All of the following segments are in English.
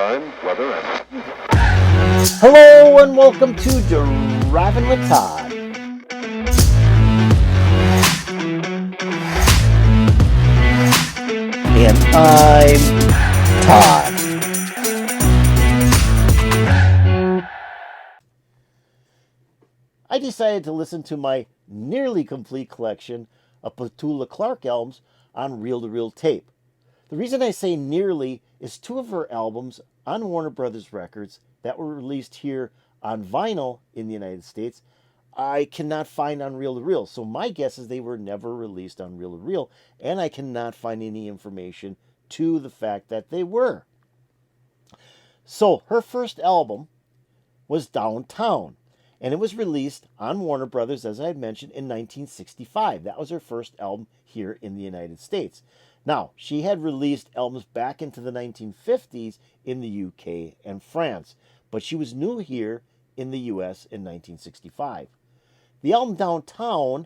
time, weather, and... Hello and welcome to Driving with Todd. And I'm Todd. I decided to listen to my nearly complete collection of Petula Clark albums on reel-to-reel tape. The reason I say nearly is two of her albums on Warner Brothers Records that were released here on vinyl in the United States I cannot find on reel-to-reel. So my guess is they were never released on reel-to-reel, and I cannot find any information to the fact that they were. So her first album was Downtown, and it was released on Warner Brothers, as I had mentioned, in 1965. That was her first album here in the United States. Now, she had released albums back into the 1950s in the UK and France, but she was new here in the US in 1965. The album Downtown,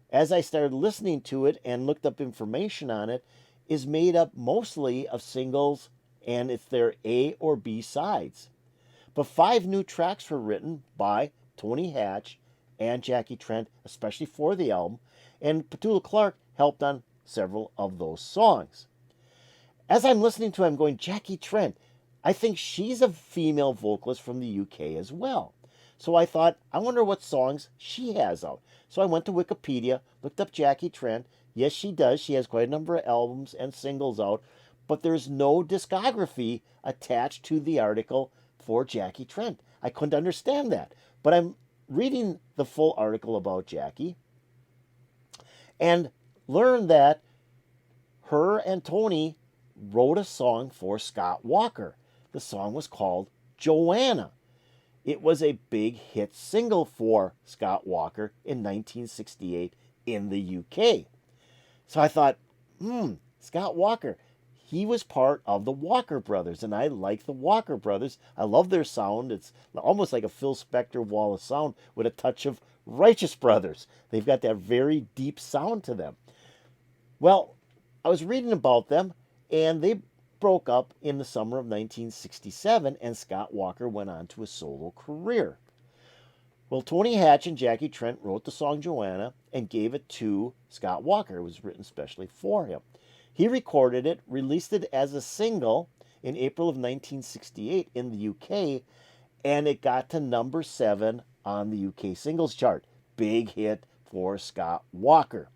as I started listening to it and looked up information on it, is made up mostly of singles and it's their A or B sides. But 5 new tracks were written by Tony Hatch and Jackie Trent, especially for the album, and Petula Clark helped on several of those songs. As I'm listening to it, I'm going, Jackie Trent, I think she's a female vocalist from the UK as well. So I thought, I wonder what songs she has out. So I went to Wikipedia, looked up Jackie Trent. Yes, she does. She has quite a number of albums and singles out, but there's no discography attached to the article for Jackie Trent. I couldn't understand that. But I'm reading the full article about Jackie and learned that her and Tony wrote a song for Scott Walkier. The song was called Joanna. It was a big hit single for Scott Walkier in 1968 in the UK. So I thought, Scott Walkier, he was part of the Walker Brothers, and I like the Walker Brothers. I love their sound. It's almost like a Phil Spector wall of sound with a touch of Righteous Brothers. They've got that very deep sound to them. Well, I was reading about them, and they broke up in the summer of 1967, and Scott Walkier went on to a solo career. Well, Tony Hatch and Jackie Trent wrote the song Joanna and gave it to Scott Walkier. It was written specially for him. He recorded it, released it as a single in April of 1968 in the UK, and it got to number 7 on the UK singles chart. Big hit for Scott Walkier.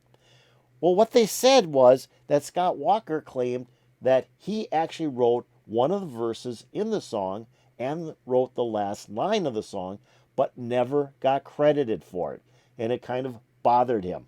Well, what they said was that Scott Walkier claimed that he actually wrote one of the verses in the song and wrote the last line of the song, but never got credited for it. And it kind of bothered him.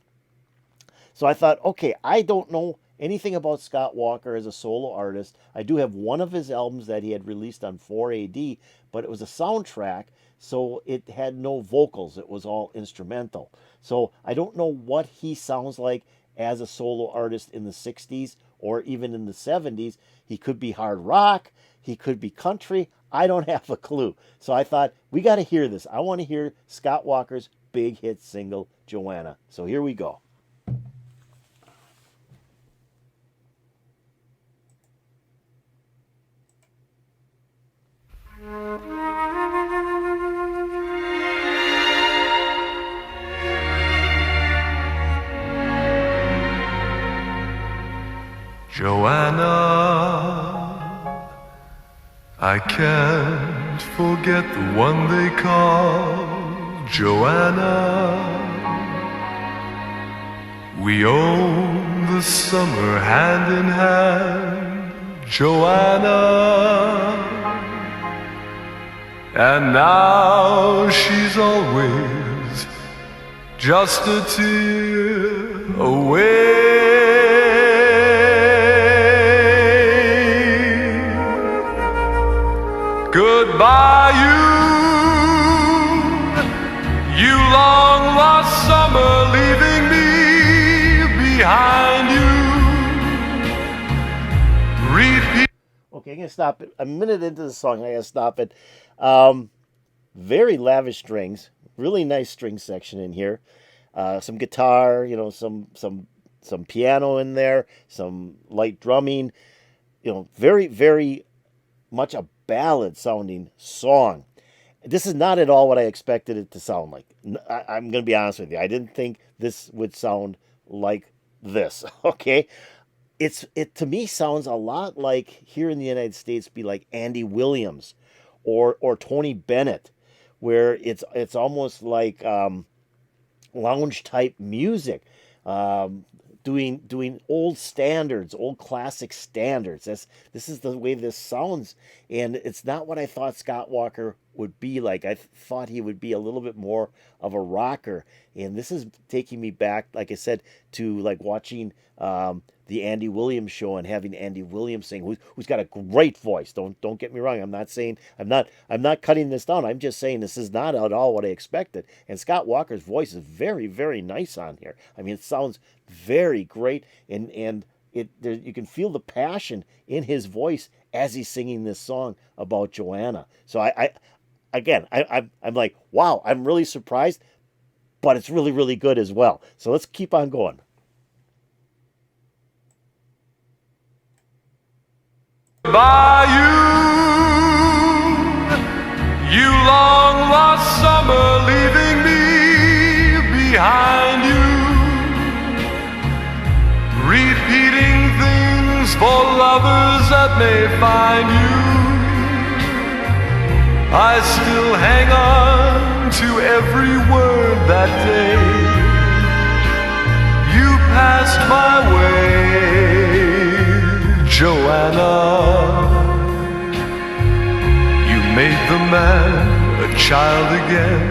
So I thought, okay, I don't know anything about Scott Walkier as a solo artist. I do have one of his albums that he had released on 4AD, but it was a soundtrack, so it had no vocals. It was all instrumental. So I don't know what he sounds like as a solo artist in the 60s or even in the 70s. He could be hard rock. He could be country. I don't have a clue. So I thought, we got to hear this. I want to hear Scott Walker's big hit single, Joanna. So here we go. Joanna, I can't forget the one they call Joanna. We own the summer hand in hand, Joanna. And now she's always just a tear away. Goodbye, you long lost summer, leaving me behind you. Repeat. Okay, I'm going to stop it. A minute into the song, I got to stop it. Very lavish strings, really nice string section in here. Some guitar, some piano in there, some light drumming. Very, very much a ballad sounding song. This is not at all what I expected it to sound like. I'm going to be honest with you. I didn't think this would sound like this. Okay, it to me sounds a lot like here in the United States be like Andy Williams or Tony Bennett, where it's almost like lounge type music, doing old standards, old classic standards. This is the way this sounds, and it's not what I thought Scott Walker would be like. I thought he would be a little bit more of a rocker, and this is taking me back, like I said, to like watching the Andy Williams show and having Andy Williams sing, who's got a great voice. Don't get me wrong. I'm not cutting this down. I'm just saying this is not at all what I expected. And Scott Walker's voice is very, very nice on here. I mean, it sounds very great, and you can feel the passion in his voice as he's singing this song about Joanna. So I'm like, wow, I'm really surprised, but it's really, really good as well. So let's keep on going. By you long lost summer, leaving me behind you, repeating things for lovers that may find you. I still hang on to every word that day you passed my way, Joanna. You made the man a child again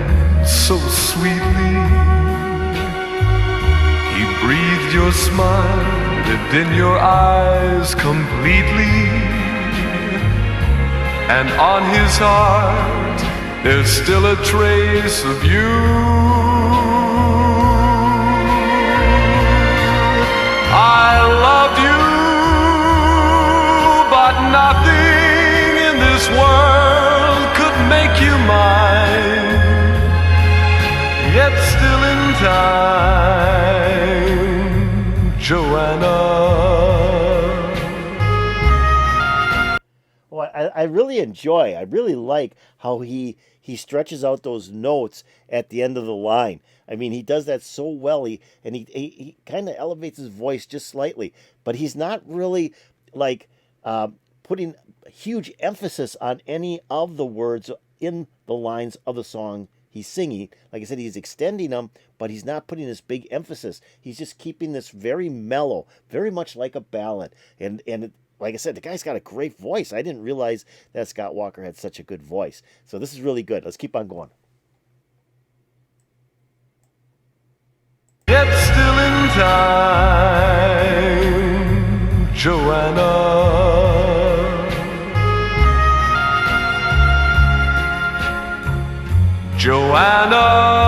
so sweetly. He breathed your smile, lived in your eyes completely. And on his heart, there's still a trace of you. I loved you, but nothing in this world could make you mine. Yet still in time, Joanna. I really like how he stretches out those notes at the end of the line. I mean, he does that so well. He kind of elevates his voice just slightly, but he's not really like putting huge emphasis on any of the words in the lines of the song he's singing. Like I said, he's extending them, but he's not putting this big emphasis. He's just keeping this very mellow, very much like a ballad. Like I said, the guy's got a great voice. I didn't realize that Scott Walker had such a good voice. So this is really good. Let's keep on going. Yet still in time, Joanna. Joanna.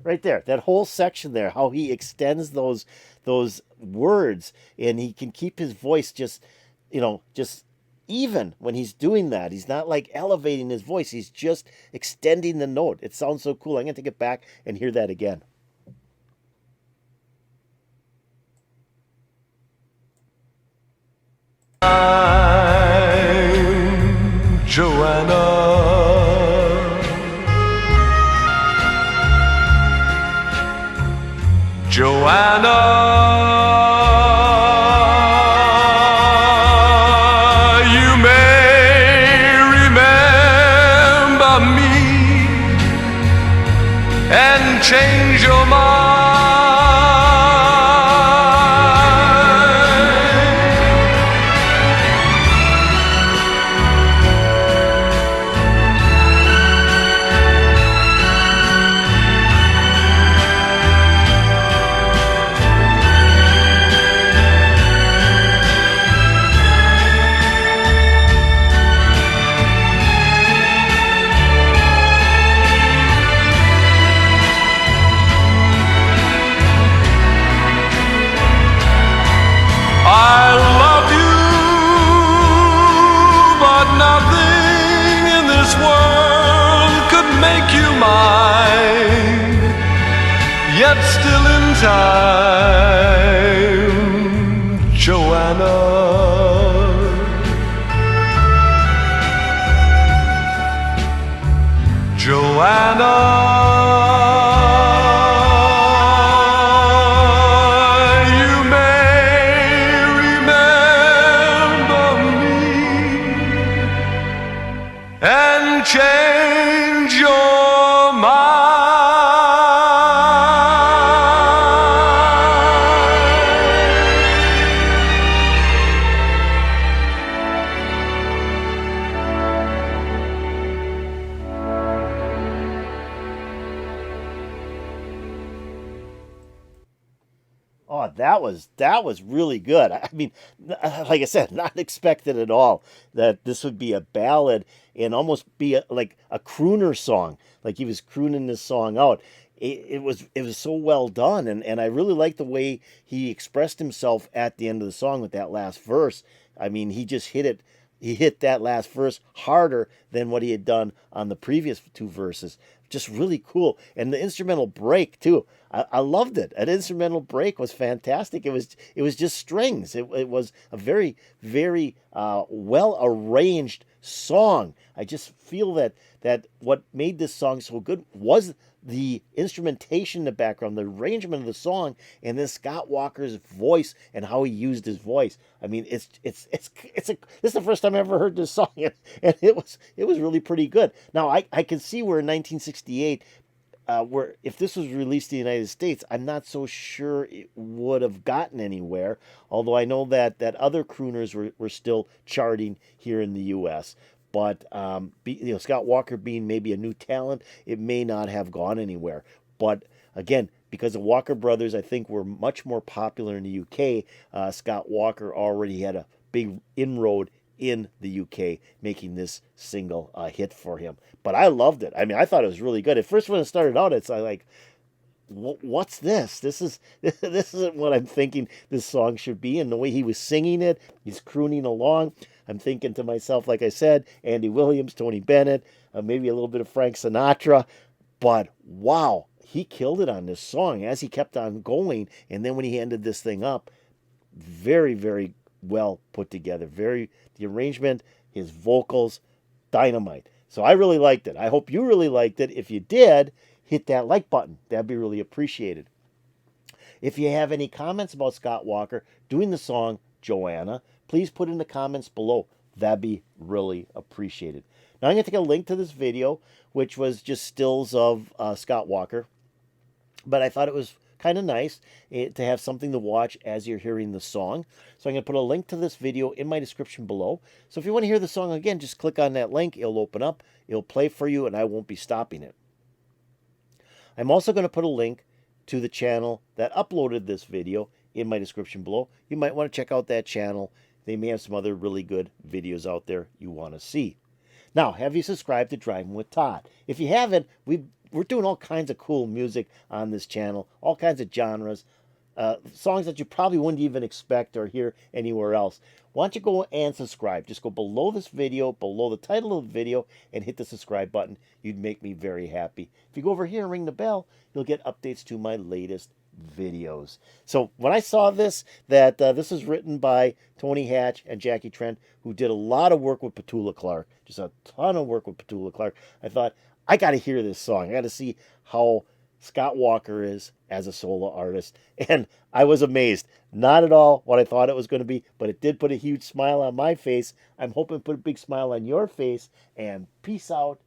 Right there, that whole section there, how he extends those words, and he can keep his voice just even when he's doing that. He's not like elevating his voice, he's just extending the note. It sounds so cool. I'm going to take it back and hear that again. Joanna. Joanna, you may remember me and change your mind. yet still in time, Joanna. Joanna, you may remember me and change your mind. Oh, that was really good. I mean, like I said, not expected at all that this would be a ballad and almost be like a crooner song, like he was crooning this song out. It was so well done, and I really like the way he expressed himself at the end of the song with that last verse. I mean, he just hit it. He hit that last verse harder than what he had done on the previous two verses. Just really cool, and the instrumental break too. I loved it. An instrumental break was fantastic. It was just strings. It was a very very well arranged song. I just feel that what made this song so good was the instrumentation in the background, the arrangement of the song, and then Scott Walker's voice and how he used his voice. I mean, this is the first time I ever heard this song, and it was really pretty good. Now I can see where in 1968. Where if this was released in the United States, I'm not so sure it would have gotten anywhere. Although I know that other crooners were still charting here in the U.S. But Scott Walker being maybe a new talent, it may not have gone anywhere. But again, because the Walker brothers, I think, were much more popular in the UK. Scott Walker already had a big inroad in the UK, making this single a hit for him. But I loved it. I mean, I thought it was really good. At first, when it started out, it's like, what's this? This isn't what I'm thinking this song should be. And the way he was singing it, he's crooning along. I'm thinking to myself, like I said, Andy Williams, Tony Bennett, maybe a little bit of Frank Sinatra. But wow, he killed it on this song as he kept on going. And then when he ended this thing up, very, very well put together. The arrangement, his vocals, dynamite. So I really liked it. I hope you really liked it. If you did, hit that like button. That'd be really appreciated. If you have any comments about Scott Walker doing the song Joanna, please put in the comments below. That'd be really appreciated. Now I'm going to take a link to this video, which was just stills of Scott Walker. But I thought it was kind of nice to have something to watch as you're hearing the song. So I'm going to put a link to this video in my description below. So if you want to hear the song again, just click on that link. It'll open up. It'll play for you, and I won't be stopping it. I'm also going to put a link to the channel that uploaded this video in my description below. You might want to check out that channel. They may have some other really good videos out there you want to see. Now, have you subscribed to Driving with Todd? If you haven't, we're doing all kinds of cool music on this channel, all kinds of genres, songs that you probably wouldn't even expect or hear anywhere else. Why don't you go and subscribe? Just go below this video, below the title of the video, and hit the subscribe button. You'd make me very happy. If you go over here and ring the bell, you'll get updates to my latest videos. So when I saw this, that this is written by Tony Hatch and Jackie Trent, who did a lot of work with Petula Clark, just a ton of work with Petula Clark, I thought, I got to hear this song. I got to see how Scott Walker is as a solo artist. And I was amazed. Not at all what I thought it was going to be, but it did put a huge smile on my face. I'm hoping to put a big smile on your face. And peace out,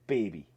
baby.